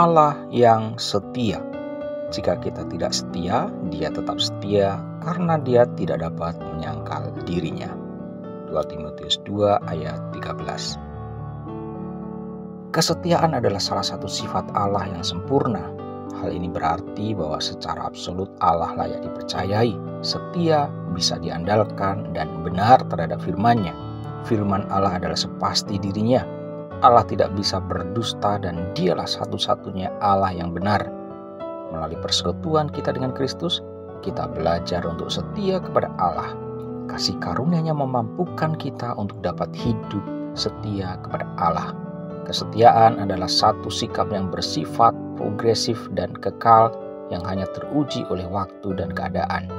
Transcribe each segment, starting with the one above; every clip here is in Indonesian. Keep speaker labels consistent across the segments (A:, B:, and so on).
A: Allah yang setia. Jika kita tidak setia, Dia tetap setia karena Dia tidak dapat menyangkal dirinya. 2 Timotius 2 ayat 13. Kesetiaan adalah salah satu sifat Allah yang sempurna. Hal ini berarti bahwa secara absolut Allah layak dipercayai, setia, bisa diandalkan, dan benar terhadap firman-Nya. Firman Allah adalah sepasti dirinya. Allah tidak bisa berdusta dan Dialah satu-satunya Allah yang benar. Melalui persekutuan kita dengan Kristus, kita belajar untuk setia kepada Allah. Kasih karunia-Nya memampukan kita untuk dapat hidup setia kepada Allah. Kesetiaan adalah satu sikap yang bersifat progresif dan kekal yang hanya teruji oleh waktu dan keadaan.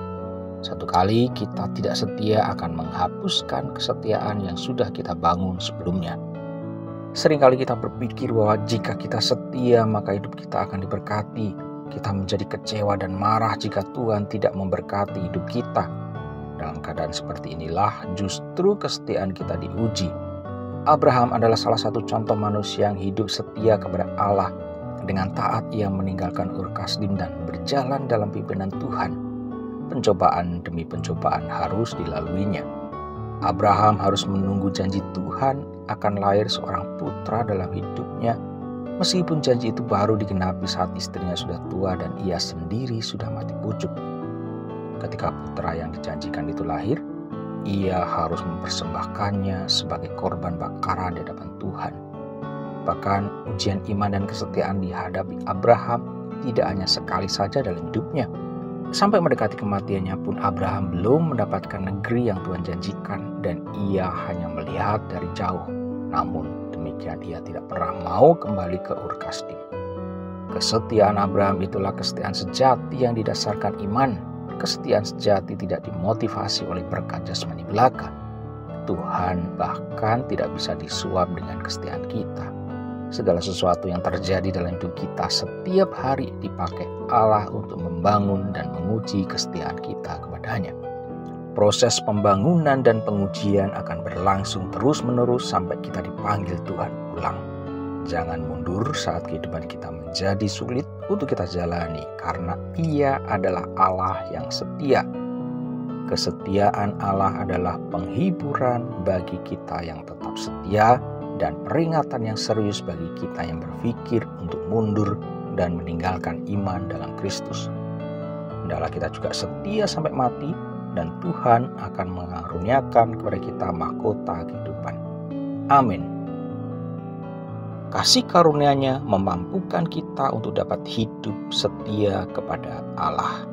A: Satu kali kita tidak setia akan menghapuskan kesetiaan yang sudah kita bangun sebelumnya. Seringkali kita berpikir bahwa jika kita setia maka hidup kita akan diberkati. Kita menjadi kecewa dan marah jika Tuhan tidak memberkati hidup kita. Dalam keadaan seperti inilah justru kesetiaan kita diuji. Abraham adalah salah satu contoh manusia yang hidup setia kepada Allah. Dengan taat ia meninggalkan Ur Kasdim dan berjalan dalam pimpinan Tuhan. Pencobaan demi pencobaan harus dilaluinya. Abraham harus menunggu janji Tuhan akan lahir seorang putra dalam hidupnya, meskipun janji itu baru digenapi saat istrinya sudah tua dan ia sendiri sudah mati pucuk. Ketika putra yang dijanjikan itu lahir, ia harus mempersembahkannya sebagai korban bakaran di hadapan Tuhan. Bahkan ujian iman dan kesetiaan dihadapi Abraham tidak hanya sekali saja dalam hidupnya. Sampai mendekati kematiannya pun Abraham belum mendapatkan negeri yang Tuhan janjikan dan ia hanya melihat dari jauh. Namun demikian ia tidak pernah mau kembali ke Ur Kasdim. Kesetiaan Abraham itulah kesetiaan sejati yang didasarkan iman. Kesetiaan sejati tidak dimotivasi oleh berkat jasmani belaka. Tuhan bahkan tidak bisa disuap dengan kesetiaan kita. Segala sesuatu yang terjadi dalam hidup kita setiap hari dipakai Allah untuk membangun dan menguji kesetiaan kita kepadanya. Proses pembangunan dan pengujian akan berlangsung terus-menerus sampai kita dipanggil Tuhan pulang. Jangan mundur saat kehidupan kita menjadi sulit untuk kita jalani, karena Ia adalah Allah yang setia. Kesetiaan Allah adalah penghiburan bagi kita yang tetap setia dan peringatan yang serius bagi kita yang berpikir untuk mundur dan meninggalkan iman dalam Kristus. Hendaklah kita juga setia sampai mati, dan Tuhan akan mengaruniakan kepada kita mahkota kehidupan. Amin. Kasih karunia-Nya memampukan kita untuk dapat hidup setia kepada Allah.